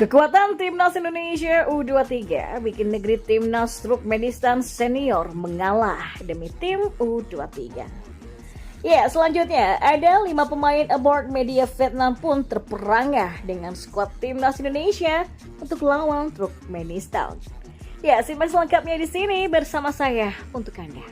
Kekuatan Timnas Indonesia U23 bikin negeri Timnas Turkmenistan senior mengalah demi tim U23. Ya, selanjutnya ada 5 pemain aboard media Vietnam pun terperangah dengan skuad Timnas Indonesia untuk lawan Turkmenistan. Ya, simak selengkapnya di sini bersama saya untuk Anda.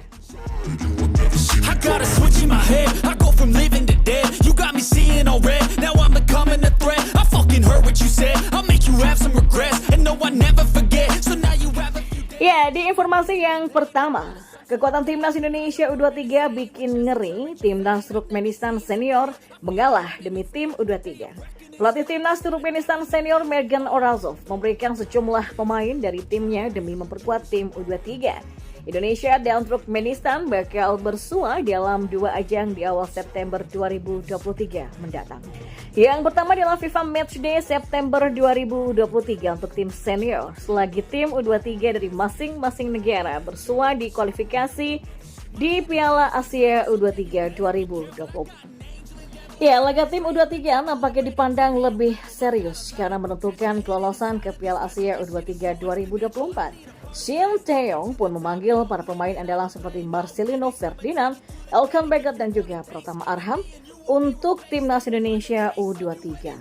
I got a switch in my head. I go from living to dead. You got me seeing all red. Now I'm becoming a threat. I fucking heard what you said. I'll make you have some regrets. And no, I never forget. So now you have a few days. Ya, di informasi yang pertama, kekuatan Timnas Indonesia U23 bikin ngeri. Timnas Turkmenistan senior mengalah demi tim U23. Pelatih Timnas Turkmenistan senior Mergen Orazov memberikan sejumlah pemain dari timnya demi memperkuat tim U23. Indonesia dan Turkmenistan bakal bersua dalam 2 ajang di awal September 2023 mendatang. Yang pertama adalah FIFA Matchday September 2023 untuk tim senior, selagi tim U23 dari masing-masing negara bersua di kualifikasi di Piala Asia U23 2020. Ya, laga tim U23 nampaknya dipandang lebih serius karena menentukan kelolosan ke Piala Asia U23 2024. Shin Tae-yong pun memanggil para pemain andalan seperti Marcelino Ferdinand, Elkan Bagot dan juga Pratama Arhan untuk Timnas Indonesia U23.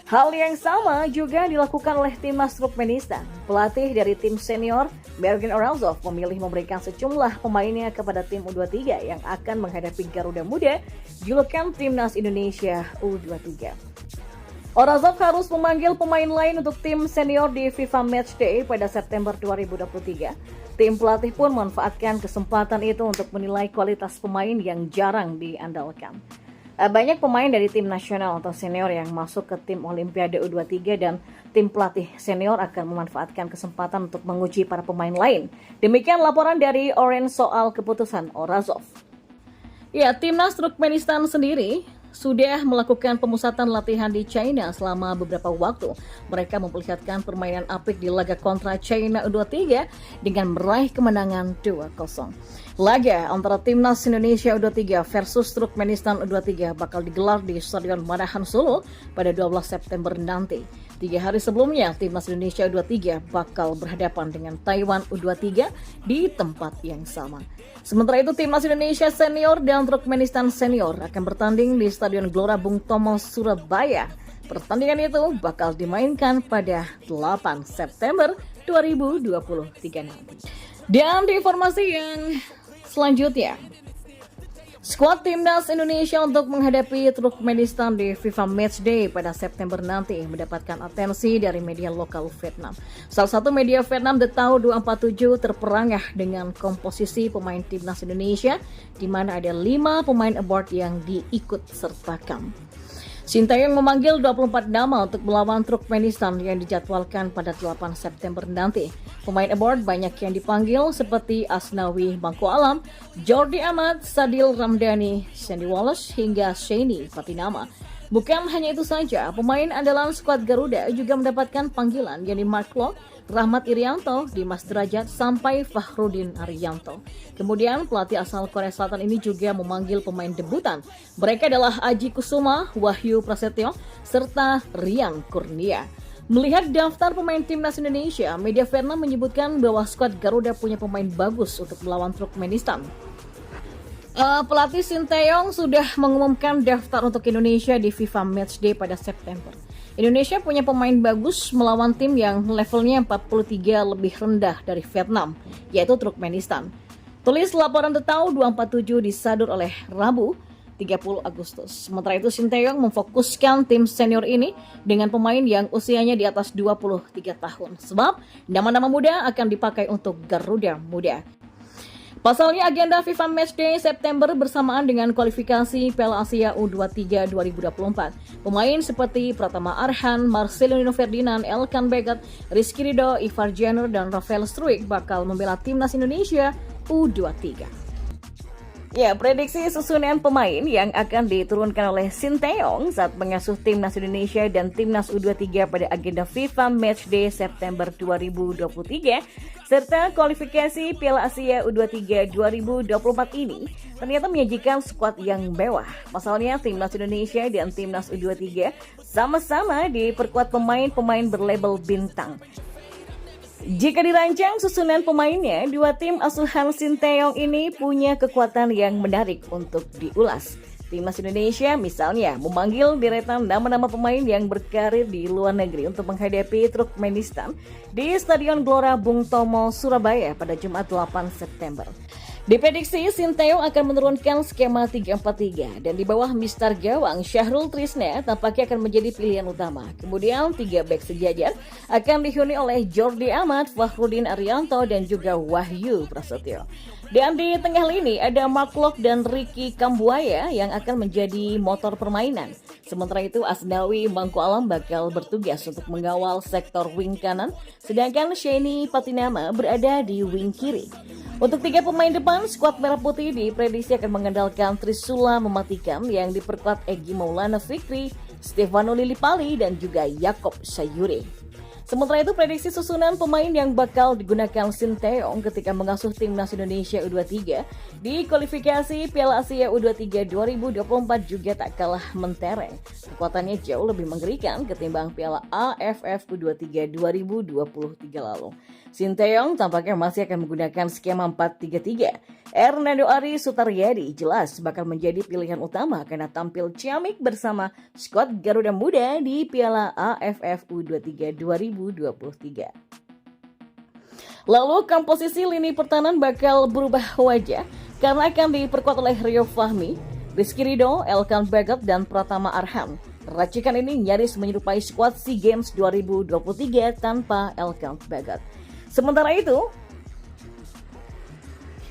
Hal yang sama juga dilakukan oleh Timnas Turkmenistan. Pelatih dari tim senior, Mergen Orazov, memilih memberikan sejumlah pemainnya kepada tim U23 yang akan menghadapi Garuda Muda, julukan Timnas Indonesia U23. Orazov harus memanggil pemain lain untuk tim senior di FIFA Matchday pada September 2023. Tim pelatih pun memanfaatkan kesempatan itu untuk menilai kualitas pemain yang jarang diandalkan. Banyak pemain dari tim nasional atau senior yang masuk ke tim Olimpiade U23 dan tim pelatih senior akan memanfaatkan kesempatan untuk menguji para pemain lain. Demikian laporan dari Orange soal keputusan Orazov. Ya, Timnas Turkmenistan sendiri sudah melakukan pemusatan latihan di China selama beberapa waktu. Mereka memperlihatkan permainan apik di laga kontra China U23 dengan meraih kemenangan 2-0. Laga antara Timnas Indonesia U23 versus Turkmenistan U23 bakal digelar di Stadion Manahan Solo pada 12 September nanti. 3 hari sebelumnya, Timnas Indonesia U23 bakal berhadapan dengan Taiwan U23 di tempat yang sama. Sementara itu, Timnas Indonesia senior dan Turkmenistan senior akan bertanding di Stadion Gelora Bung Tomo, Surabaya. Pertandingan itu bakal dimainkan pada 8 September 2023 nanti. Dan di informasi yang selanjutnya, skuad Timnas Indonesia untuk menghadapi Turkmenistan di FIFA Matchday pada September nanti mendapatkan atensi dari media lokal Vietnam. Salah satu media Vietnam, The Tao 247, terperangah dengan komposisi pemain Timnas Indonesia, di mana ada 5 pemain aboard yang diikut sertakan. Shin Tae-yong memanggil 24 nama untuk melawan Turkmenistan yang dijadwalkan pada 8 September nanti. Pemain aboard banyak yang dipanggil seperti Asnawi Bangku Alam, Jordi Amat, Sadil Ramdhani, Sandy Wallace, hingga Sheni Fatinama. Bukan hanya itu saja, pemain andalan skuad Garuda juga mendapatkan panggilan, yakni Mark Klok, Rahmat Irianto, Dimas Derajat, sampai Fahrudin Arianto. Kemudian pelatih asal Korea Selatan ini juga memanggil pemain debutan. Mereka adalah Aji Kusuma, Wahyu Prasetyo, serta Rian Kurnia. Melihat daftar pemain Timnas Indonesia, media Vietnam menyebutkan bahwa skuad Garuda punya pemain bagus untuk melawan Turkmenistan. Pelatih Shin Tae-yong sudah mengumumkan daftar untuk Indonesia di FIFA Matchday pada September. Indonesia punya pemain bagus melawan tim yang levelnya 43 lebih rendah dari Vietnam, yaitu Turkmenistan. Tulis laporan The Tao 247 disadur oleh Rabu 30 Agustus. Sementara itu, Shin Tae-yong memfokuskan tim senior ini dengan pemain yang usianya di atas 23 tahun. Sebab nama-nama muda akan dipakai untuk Garuda Muda. Pasalnya, agenda FIFA Matchday September bersamaan dengan kualifikasi Piala Asia U23 2024. Pemain seperti Pratama Arhan, Marcelino Ferdinand, Elkan Bagot, Rizky Ridho, Ivar Jenner, dan Rafael Struijk bakal membela Timnas Indonesia U23. Ya, prediksi susunan pemain yang akan diturunkan oleh Sinteyong saat mengasuh Timnas Indonesia dan Timnas U23 pada agenda FIFA Matchday September 2023 serta kualifikasi Piala Asia U23 2024 ini ternyata menyajikan skuad yang mewah. Pasalnya Timnas Indonesia dan Timnas U23 sama-sama diperkuat pemain-pemain berlabel bintang. Jika dirancang susunan pemainnya, dua tim asuhan Sinteyong ini punya kekuatan yang menarik untuk diulas. Timnas Indonesia misalnya memanggil deretan nama-nama pemain yang berkarir di luar negeri untuk menghadapi Turkmenistan di Stadion Gelora Bung Tomo, Surabaya pada Jumat 8 September. Diprediksi Sinteyong akan menurunkan skema 3-4-3 dan di bawah Mister Gawang Syahrul Trisna tampaknya akan menjadi pilihan utama. Kemudian 3 bek sejajar akan dihuni oleh Jordi Amat, Fakhrudin Arianto dan juga Wahyu Prasetyo. Dan di tengah lini ada Mark Locke dan Ricky Kambuaya yang akan menjadi motor permainan. Sementara itu Asnawi Mangku Alam bakal bertugas untuk mengawal sektor wing kanan, sedangkan Sheni Patinama berada di wing kiri. Untuk 3 pemain depan, skuad Merah Putih diprediksi akan mengandalkan Trisula mematikan yang diperkuat Egy Maulana Fikri, Stefano Lillipali, dan juga Yakob Sayuri. Sementara itu, prediksi susunan pemain yang bakal digunakan Sinteyong ketika mengasuh Timnas Indonesia U23 di kualifikasi Piala Asia U23 2024 juga tak kalah mentereng. Kekuatannya jauh lebih mengerikan ketimbang Piala AFF U23 2023 lalu. Sinteyong tampaknya masih akan menggunakan skema 4-3-3. Hernando Ari Sutaryadi jelas bakal menjadi pilihan utama karena tampil ciamik bersama skuad Garuda Muda di Piala AFF U23 2023. Lalu komposisi lini pertahanan bakal berubah wajah karena akan diperkuat oleh Rio Fahmi, Rizky Ridho, Elkan Bagot, dan Pratama Arhan. Racikan ini nyaris menyerupai skuad SEA Games 2023 tanpa Elkan Bagot. Sementara itu,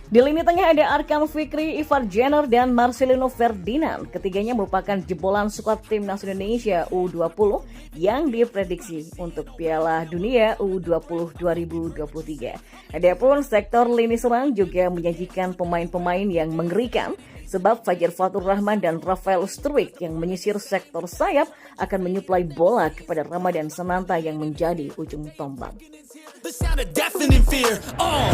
di lini tengah ada Arkan Fikri, Ivar Jenner, dan Marcelino Ferdinand. Ketiganya merupakan jebolan skuad Timnas Indonesia U20 yang diprediksi untuk Piala Dunia U20 2023. Adapun sektor lini serang juga menyajikan pemain-pemain yang mengerikan, sebab Fajar Fatur Rahman dan Rafael Struik yang menyisir sektor sayap akan menyuplai bola kepada Ramadan Sananta yang menjadi ujung tombak. The sound of deafening fear. Oh.